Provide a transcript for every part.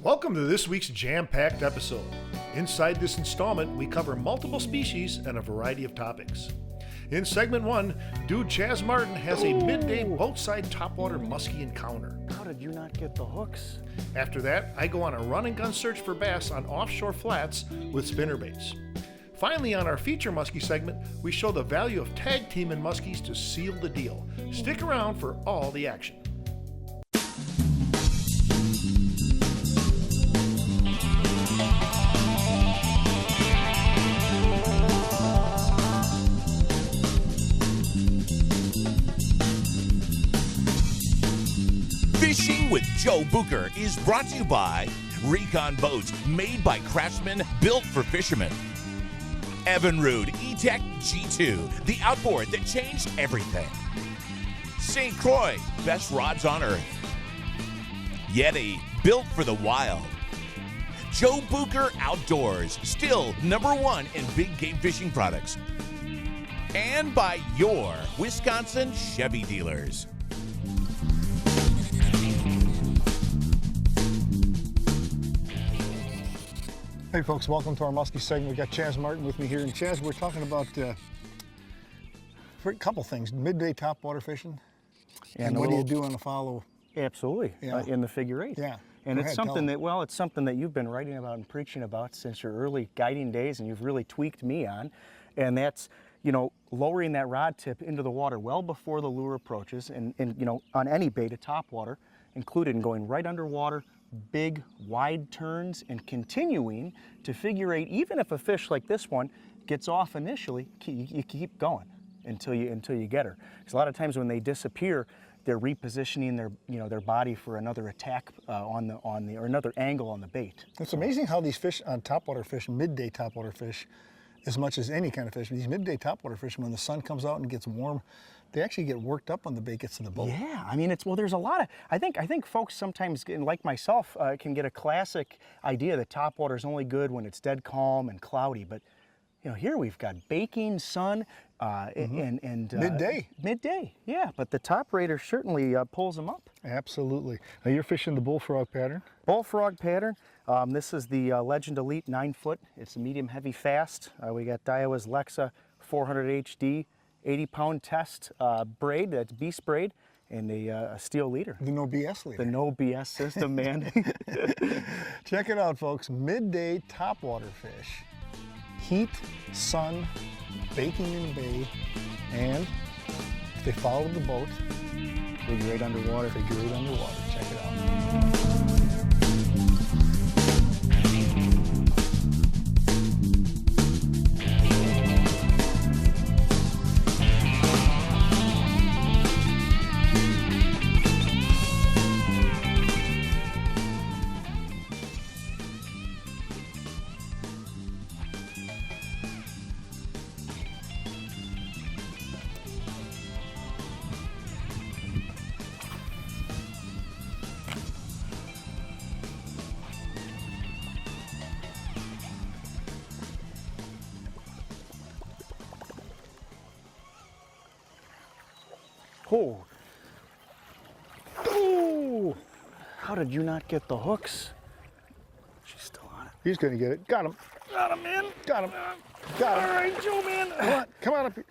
Welcome to this week's jam-packed episode. Inside this installment, we cover multiple species and a variety of topics. In segment 1, Dude Chaz Martin has a midday boatside topwater muskie encounter. How did you not get the hooks? After that, I go on a run and gun search for bass on offshore flats with spinnerbaits. Finally, on our feature muskie segment, we show the value of tag teaming muskies to seal the deal. Stick around for all the action. Fishing with Joe Bucher is brought to you by Recon Boats, made by craftsmen, built for fishermen. Evinrude E-Tech G2, the outboard that changed everything. St. Croix, best rods on earth. Yeti, built for the wild. Joe Bucher Outdoors, still #1 in big game fishing products. And by your Wisconsin Chevy dealers. Hey folks, welcome to our muskie segment. We got Chaz Martin with me here. And Chaz, we're talking about a couple things. Midday topwater fishing. And what do you do on the follow? Absolutely, Yeah. In the figure eight. Yeah. And Go it's ahead, something that, well, it's something that you've been writing about and preaching about since your early guiding days, and you've really tweaked me on. And that's, you know, lowering that rod tip into the water well before the lure approaches, and you know, on any bait, a topwater included, and going right underwater, big wide turns, and continuing to figure eight. Even if a fish like this one gets off initially, you keep going until you get her. Because a lot of times when they disappear, they're repositioning their body for another attack or another angle on the bait. It's amazing how these fish on topwater fish, midday topwater fish, as much as any kind of fish, these midday topwater fish, when the sun comes out and gets warm, they actually get worked up when the bait gets to the boat. Yeah, I mean, there's a lot of, I think folks sometimes, like myself, can get a classic idea that topwater is only good when it's dead calm and cloudy, but you know, here we've got baking sun and midday. Midday, yeah, but the top rater certainly pulls them up. Absolutely. Now you're fishing the bullfrog pattern. Bullfrog pattern. This is the Legend Elite 9-foot. It's a medium heavy fast. We got Daiwa's Lexa 400 HD 80-pound test braid. That's beast braid, and a steel leader. The no BS leader. The no BS system, man. Check it out, folks. Midday topwater fish. Heat, sun, baking in the bay, and if they follow the boat, Figure eight underwater. Figure eight underwater. Check it out. Oh. Oh! How did you not get the hooks? She's still on it. He's gonna get it. Got him. Got him, man. Got him. Got him. All right, Joe, man. Come on. Come on up here.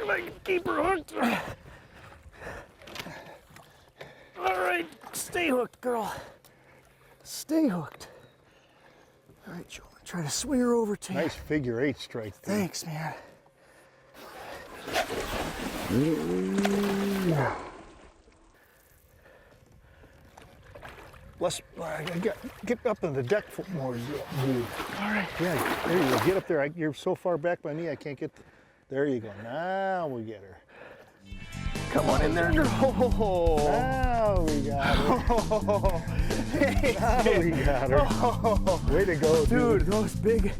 If I can keep her hooked. All right, stay hooked, girl. Stay hooked. All right, Joe, try to swing her over to you. Nice figure eight strike there. Thanks, man. Let's get up on the deck more, dude. All right. Yeah, there you go. Get up there. You're so far back by me, I can't get. There you go. Now we get her. Come on in there, girl. Now we got her. Oh, thanks, Now we got her. Oh. Way to go, Dude, those big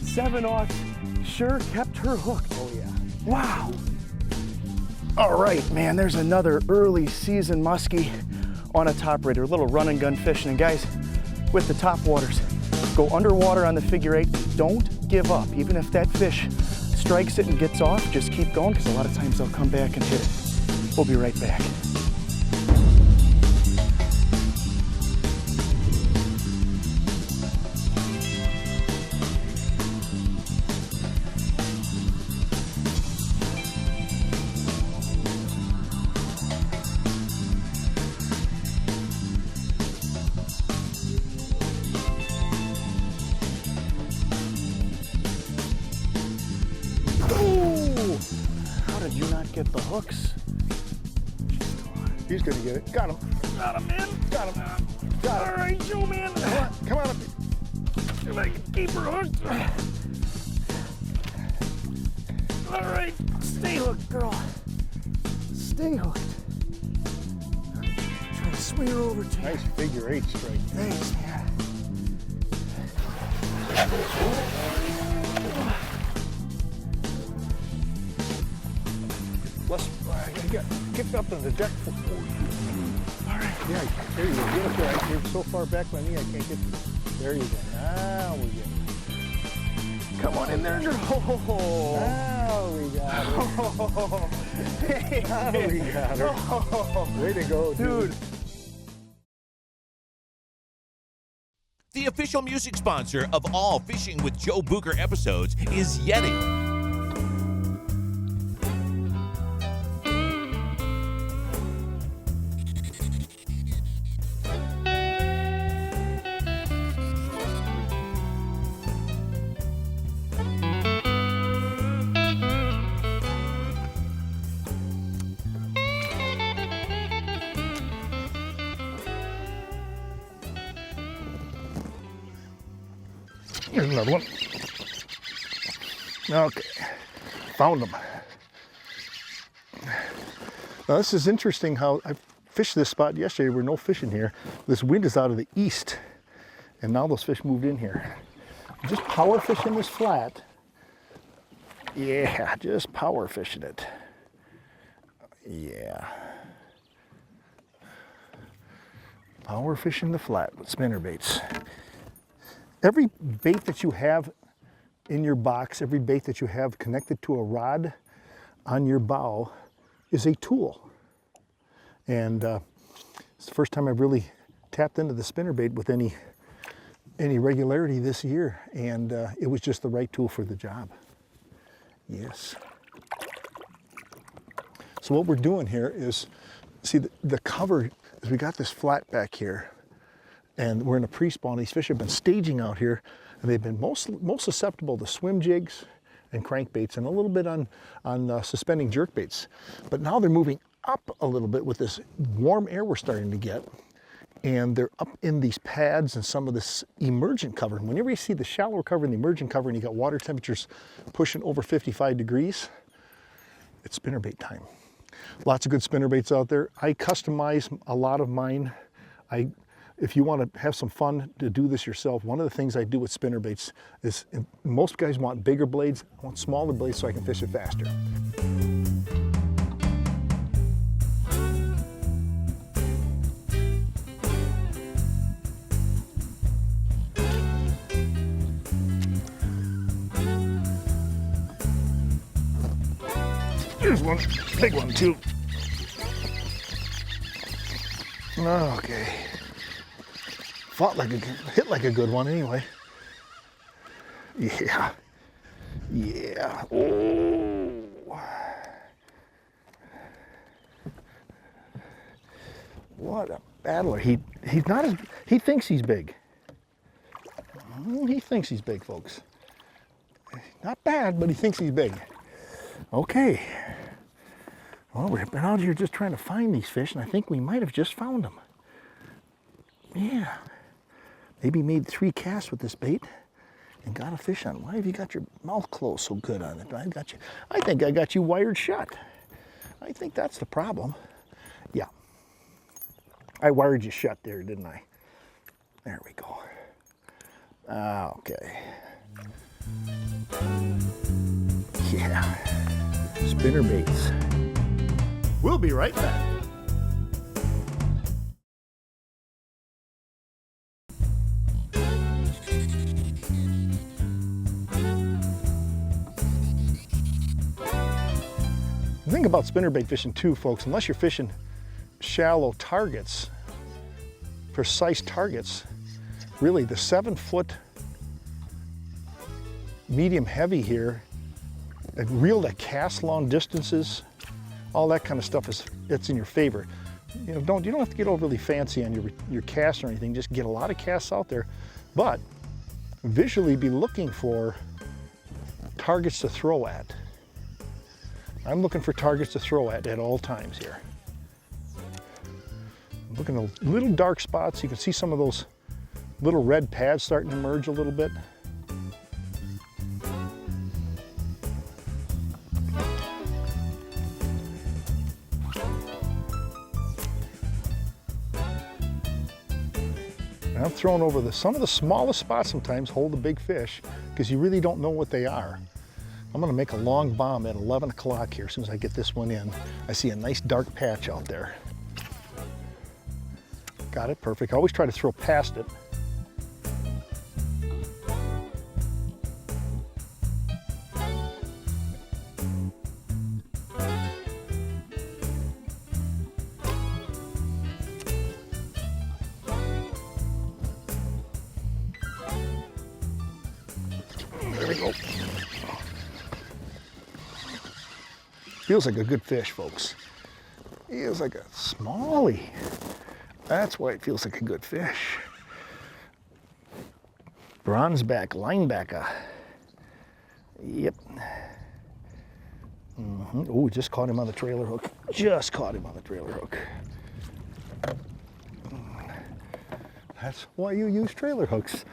7/0 sure kept her hooked. Oh yeah. Wow. All right, man, there's another early season muskie on a top rater, a little run and gun fishing. And guys, with the top waters, go underwater on the figure eight. Don't give up. Even if that fish strikes it and gets off, just keep going, because a lot of times they'll come back and hit it. We'll be right back. get the hooks. He's gonna get it. Got him. Got him, man. Got him. Got him. All right, Joe, man. Come on up. If I can keep her hooked. All right, stay hooked, girl. Stay hooked. Try to swing her over to you. Nice figure 8 strike. Thanks, man. Let's get up on the deck. All right. Yeah, there you go. Get up there. You're so far back by me, I can't get. There you go. Now we get it. Come on in there, girl. Oh. Now we got her. Hey. Now we got her. Way to go, dude. The official music sponsor of all Fishing with Joe Bucher episodes is Yeti. Here's another one. Okay, found them. Now this is interesting how I fished this spot yesterday. There were no fish in here. This wind is out of the east, and now those fish moved in here. Just power fishing this flat. Yeah, just power fishing it. Yeah. Power fishing the flat with spinner baits. Every bait that you have in your box, every bait that you have connected to a rod on your bow is a tool. And it's the first time I've really tapped into the spinnerbait with any regularity this year, and it was just the right tool for the job. Yes. So what we're doing here is, see the cover is we got this flat back here, and we're in a pre-spawn. These fish have been staging out here, and they've been most susceptible to swim jigs and crankbaits, and a little bit on suspending jerkbaits. But now they're moving up a little bit with this warm air we're starting to get, and they're up in these pads and some of this emergent cover. And whenever you see the shallower cover and the emergent cover, and you got water temperatures pushing over 55 degrees, it's spinnerbait time. Lots of good spinnerbaits out there. I customize a lot of mine. If you want to have some fun to do this yourself, one of the things I do with spinnerbaits is, most guys want bigger blades. I want smaller blades so I can fish it faster. Here's one, big one too. Okay. Hit like a good one anyway. Yeah. Yeah. Oh. What a battler. He thinks he's big. He thinks he's big, folks. Not bad, but he thinks he's big. Okay. Well, we've been out here just trying to find these fish, and I think we might have just found them. Yeah. Maybe made 3 casts with this bait and got a fish on. Why have you got your mouth closed so good on it? I think I got you wired shut. I think that's the problem. Yeah. I wired you shut there, didn't I? There we go. Okay. Yeah. Spinner baits. We'll be right back. The thing about spinnerbait fishing too, folks, unless you're fishing shallow targets, precise targets, really the 7-foot medium heavy here, a reel that casts long distances, all that kind of stuff it's in your favor. You know, you don't have to get overly fancy on your casts or anything. Just get a lot of casts out there, but visually be looking for targets to throw at. I'm looking for targets to throw at all times here. I'm looking at little dark spots. You can see some of those little red pads starting to emerge a little bit. And I'm throwing over some of the smallest spots sometimes hold the big fish because you really don't know what they are. I'm gonna make a long bomb at 11 o'clock here. As soon as I get this one in, I see a nice dark patch out there. Got it, perfect. I always try to throw past it. There we go. Feels like a good fish, folks. Feels like a smallie. That's why it feels like a good fish. Bronzeback linebacker. Yep. Oh, just caught him on the trailer hook. Just caught him on the trailer hook. That's why you use trailer hooks.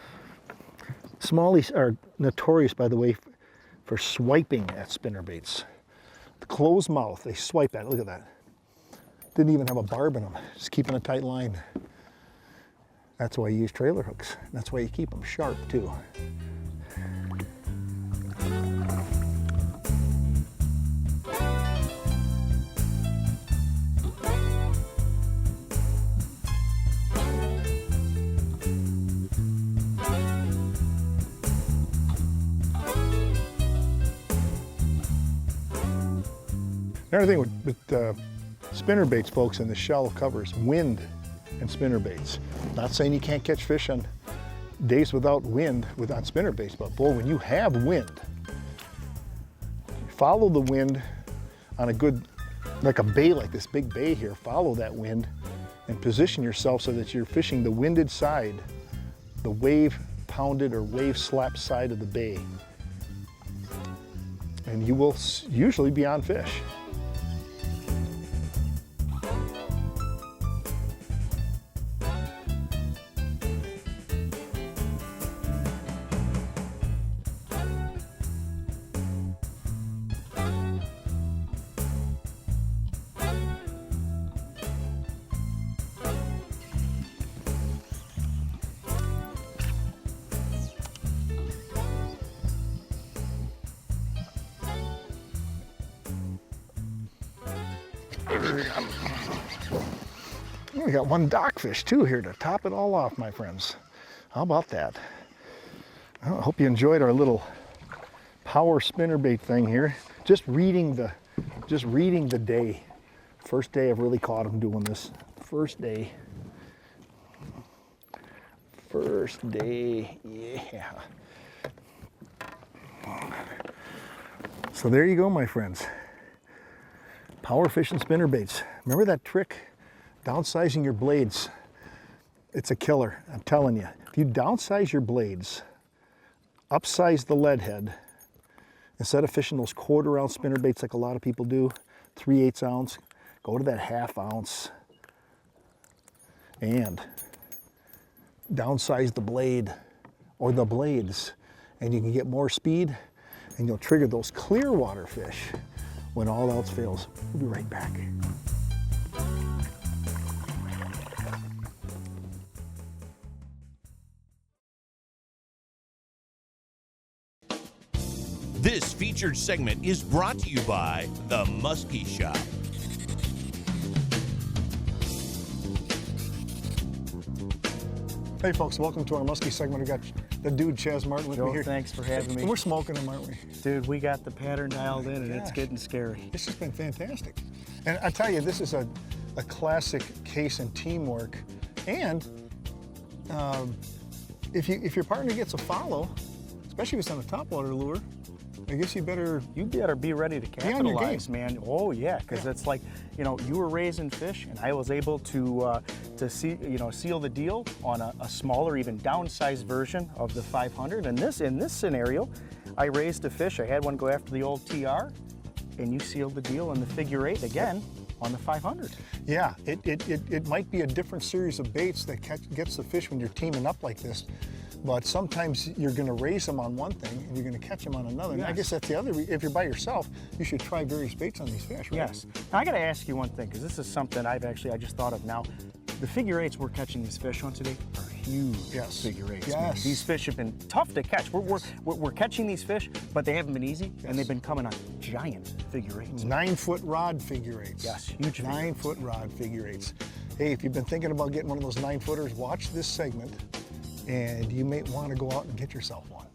Smallies are notorious, by the way, for swiping at spinnerbaits. The closed mouth, they swipe at it. Look at that. Didn't even have a barb in them, just keeping a tight line. That's why you use trailer hooks. That's why you keep them sharp too. Another thing with spinner baits, folks, and the shallow covers, wind and spinner baits. Not saying you can't catch fish on days without wind on spinner baits, but boy, when you have wind, follow the wind on a good, like a bay, like this big bay here, follow that wind and position yourself so that you're fishing the winded side, the wave pounded or wave slapped side of the bay. And you will usually be on fish. We got one dockfish too here to top it all off, my friends. How about that? Well, I hope you enjoyed our little power spinnerbait thing here. Just reading the day. First day I've really caught them doing this. First day, yeah. So there you go, my friends. Power fishing spinnerbaits. Remember that trick? Downsizing your blades. It's a killer, I'm telling you. If you downsize your blades, upsize the lead head, instead of fishing those 1/4 ounce spinnerbaits like a lot of people do, 3/8 ounce, go to that 1/2 ounce and downsize the blade or the blades, and you can get more speed and you'll trigger those clear water fish when all else fails. We'll be right back. This featured segment is brought to you by The Muskie Shop. Hey folks, welcome to our Muskie segment. We got the dude Chaz Martin with me here. Thanks for having me. We're smoking them, aren't we? Dude, we got the pattern dialed in and it's Gosh. getting scary. This has been fantastic. And I tell you, this is a classic case in teamwork. And if your partner gets a follow, especially if it's on a topwater lure, I guess you better be ready to capitalize, man. Oh yeah, because it's like, you know, you were raising fish, and I was able to seal the deal on a smaller, even downsized version of the 500. And in this scenario, I raised a fish. I had one go after the old TR, and you sealed the deal in the figure 8 again on the 500. Yeah, it might be a different series of baits that gets the fish when you're teaming up like this, but sometimes you're going to raise them on one thing and you're going to catch them on another. And I guess that's the other, if you're by yourself, you should try various baits on these fish, right? Yes. Now I got to ask you one thing, because this is something I just thought of now. The figure 8s we're catching these fish on today are huge figure 8s. Man. Yes. These fish have been tough to catch. We're catching these fish, but they haven't been easy, and they've been coming on giant figure 8s. 9-foot rod figure 8s. Yes, huge. 9-foot rod figure 8s. Hey, if you've been thinking about getting one of those 9-footers, watch this segment, and you may want to go out and get yourself one.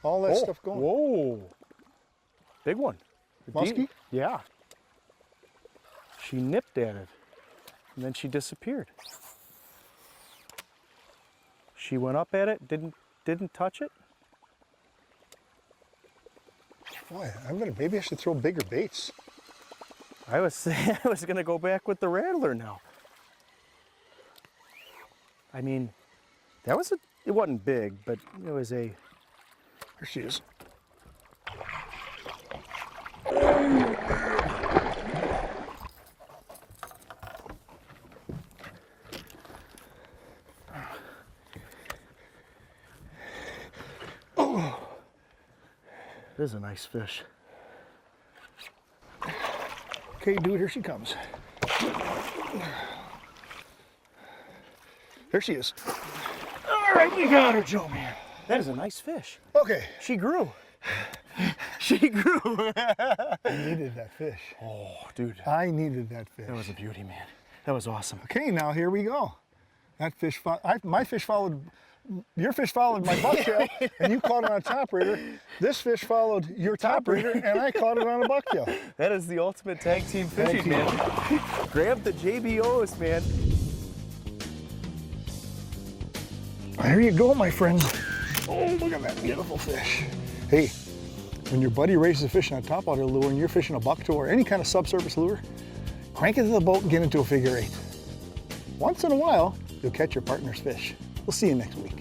All that stuff going. Whoa. Big one. Muskie? Yeah. She nipped at it, and then she disappeared. She went up at it, didn't touch it. Boy, maybe I should throw bigger baits. I was gonna go back with the rattler now. I mean, it wasn't big, but it was a. Here she is. Oh, this is a nice fish. Okay, dude, here she comes. There she is. All right, you got her, Joe, man. That is a nice fish. Okay. She grew. She grew. I needed that fish. Oh, dude. I needed that fish. That was a beauty, man. That was awesome. Okay, now here we go. That fish, my fish followed, your fish followed my bucktail, and you caught it on a top raider. This fish followed your top raider, and I caught it on a bucktail. That is the ultimate tag team fishing, man. Grab the JBOs, man. There you go, my friends. Oh, look at that beautiful fish. Hey, when your buddy raises a fish on a topwater lure and you're fishing a bucktail or any kind of subsurface lure, crank it to the boat and get into a figure 8. Once in a while, you'll catch your partner's fish. We'll see you next week.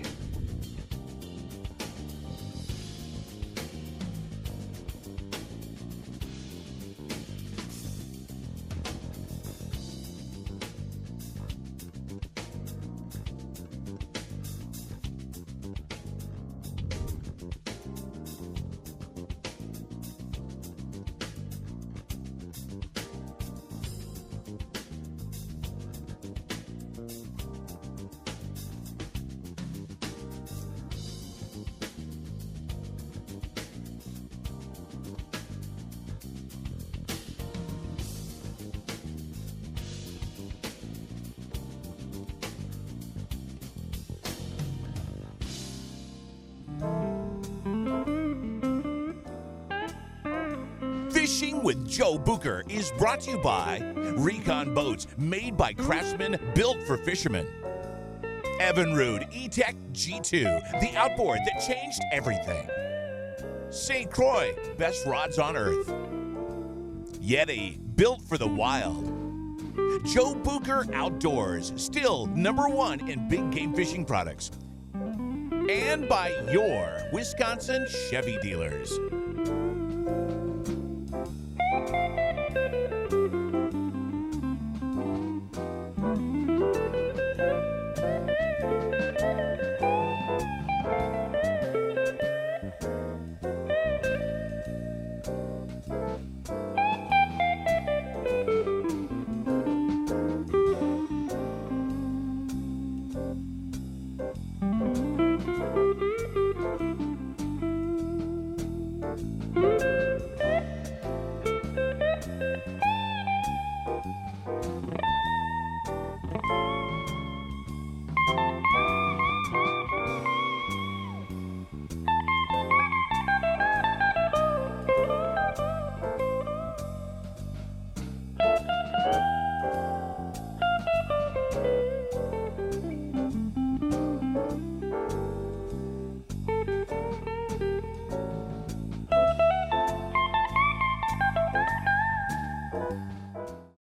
Fishing with Joe Bucher is brought to you by Recon Boats, made by craftsmen, built for fishermen. Evinrude E-Tech G2, the outboard that changed everything. St. Croix, best rods on earth. Yeti, built for the wild. Joe Bucher Outdoors, still #1 in big game fishing products. And by your Wisconsin Chevy dealers.